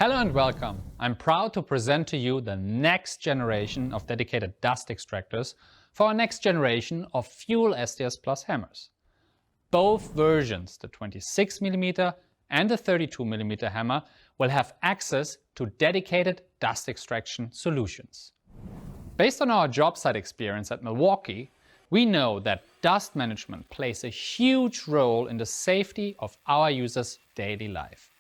Hello and welcome. I'm proud to present to you the next generation of dedicated dust extractors for our next generation of fuel SDS-Plus hammers. Both versions, the 26mm and the 32mm hammer, will have access to dedicated dust extraction solutions. Based on our job site experience at Milwaukee, we know that dust management plays a huge role in the safety of our users' daily life.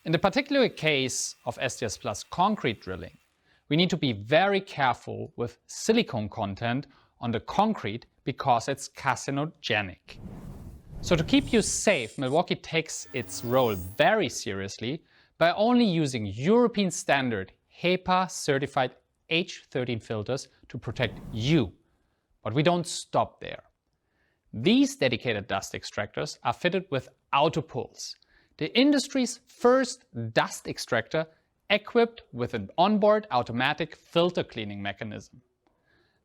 In the particular case of SDS-Plus concrete drilling, we need to be very careful with silicone content on the concrete because it's carcinogenic. So to keep you safe, Milwaukee takes its role very seriously by only using European standard HEPA certified H13 filters to protect you. But we don't stop there. These dedicated dust extractors are fitted with AUTOPULSE, the industry's first dust extractor equipped with an onboard automatic filter cleaning mechanism.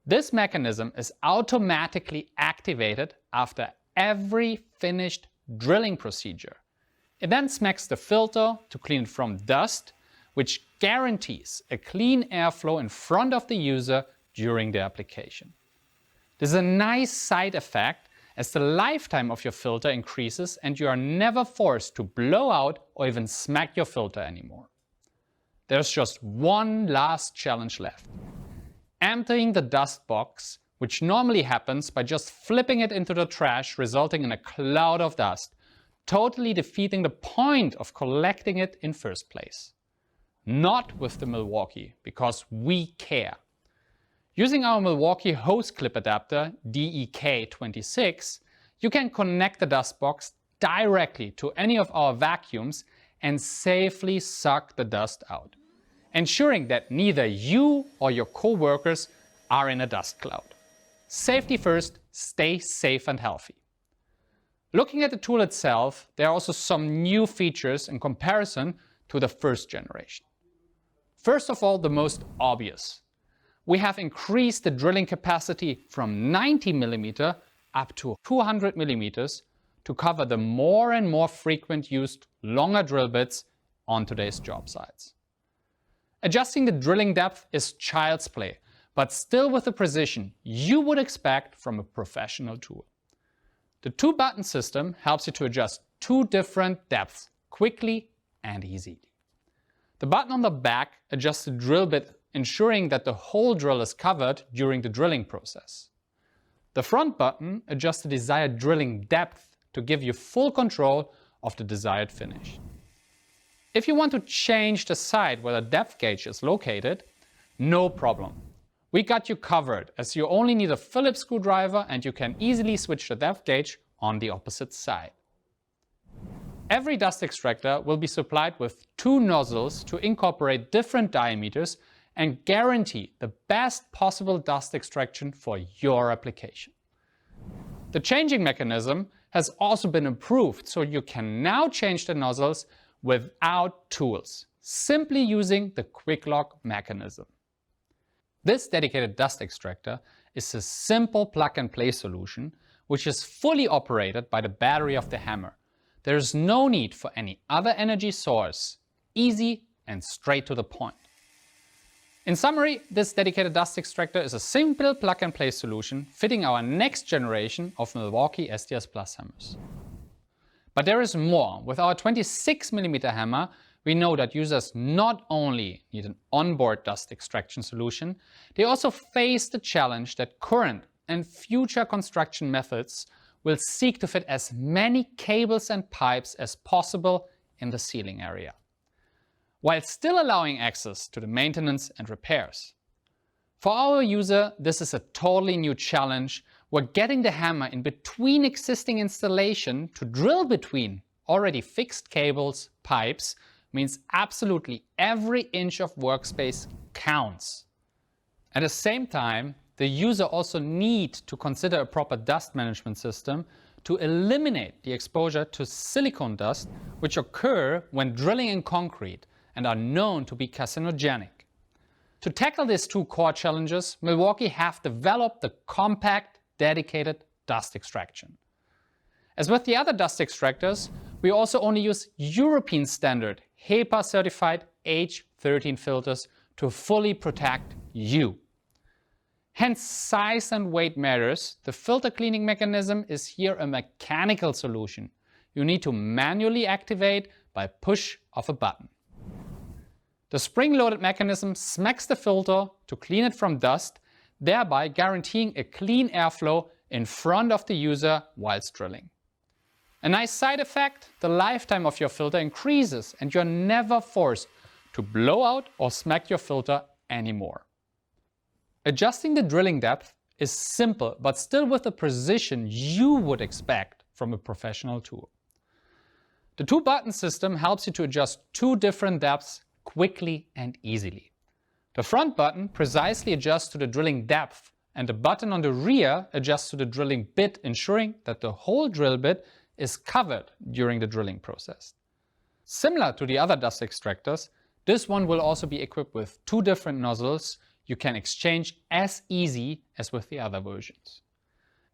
This mechanism is automatically activated after every finished drilling procedure. It then smacks the filter to clean it from dust, which guarantees a clean airflow in front of the user during the application. This is a nice side effect as the lifetime of your filter increases and you are never forced to blow out or even smack your filter anymore. There's just one last challenge left. Emptying the dust box, which normally happens by just flipping it into the trash, resulting in a cloud of dust, totally defeating the point of collecting it in first place. Not with the Milwaukee, because we care. Using our Milwaukee hose clip adapter DEK26, you can connect the dust box directly to any of our vacuums and safely suck the dust out, ensuring that neither you or your co-workers are in a dust cloud. Safety first, stay safe and healthy. Looking at the tool itself, there are also some new features in comparison to the first generation. First of all, the most obvious. We have increased the drilling capacity from 90mm up to 200mm to cover the more and more frequent used longer drill bits on today's job sites. Adjusting the drilling depth is child's play, but still with the precision you would expect from a professional tool. The two-button system helps you to adjust two different depths quickly and easily. The button on the back adjusts the drill bit, ensuring that the whole drill is covered during the drilling process. The front button adjusts the desired drilling depth to give you full control of the desired finish. If you want to change the side where the depth gauge is located, no problem. We got you covered, as you only need a Phillips screwdriver and you can easily switch the depth gauge on the opposite side. Every dust extractor will be supplied with two nozzles to incorporate different diameters and guarantee the best possible dust extraction for your application. The changing mechanism has also been improved, so you can now change the nozzles without tools, simply using the quick lock mechanism. This dedicated dust extractor is a simple plug-and-play solution which is fully operated by the battery of the hammer. There is no need for any other energy source, easy and straight to the point. In summary, this dedicated dust extractor is a simple plug-and-play solution fitting our next generation of Milwaukee SDS-Plus hammers. But there is more. With our 26mm hammer, we know that users not only need an onboard dust extraction solution, they also face the challenge that current and future construction methods will seek to fit as many cables and pipes as possible in the ceiling area, while still allowing access to the maintenance and repairs. For our user, this is a totally new challenge where getting the hammer in between existing installation to drill between already fixed cables, pipes, means absolutely every inch of workspace counts. At the same time, the user also needs to consider a proper dust management system to eliminate the exposure to silicone dust, which occur when drilling in concrete and are known to be carcinogenic. To tackle these two core challenges, Milwaukee have developed the compact, dedicated dust extraction. As with the other dust extractors, we also only use European standard HEPA certified H13 filters to fully protect you. Hence, size and weight matters. The filter cleaning mechanism is here a mechanical solution you need to manually activate by push of a button. The spring-loaded mechanism smacks the filter to clean it from dust, thereby guaranteeing a clean airflow in front of the user whilst drilling. A nice side effect, the lifetime of your filter increases and you're never forced to blow out or smack your filter anymore. Adjusting the drilling depth is simple, but still with the precision you would expect from a professional tool. The two-button system helps you to adjust two different depths quickly and easily. The front button precisely adjusts to the drilling depth, and the button on the rear adjusts to the drilling bit, ensuring that the whole drill bit is covered during the drilling process. Similar to the other dust extractors, this one will also be equipped with two different nozzles you can exchange as easy as with the other versions.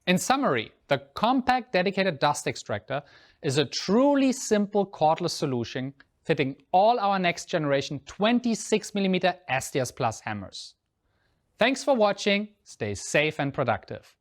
In summary, the compact dedicated dust extractor is a truly simple cordless solution fitting all our next generation 26mm SDS-Plus hammers. Thanks for watching, stay safe and productive.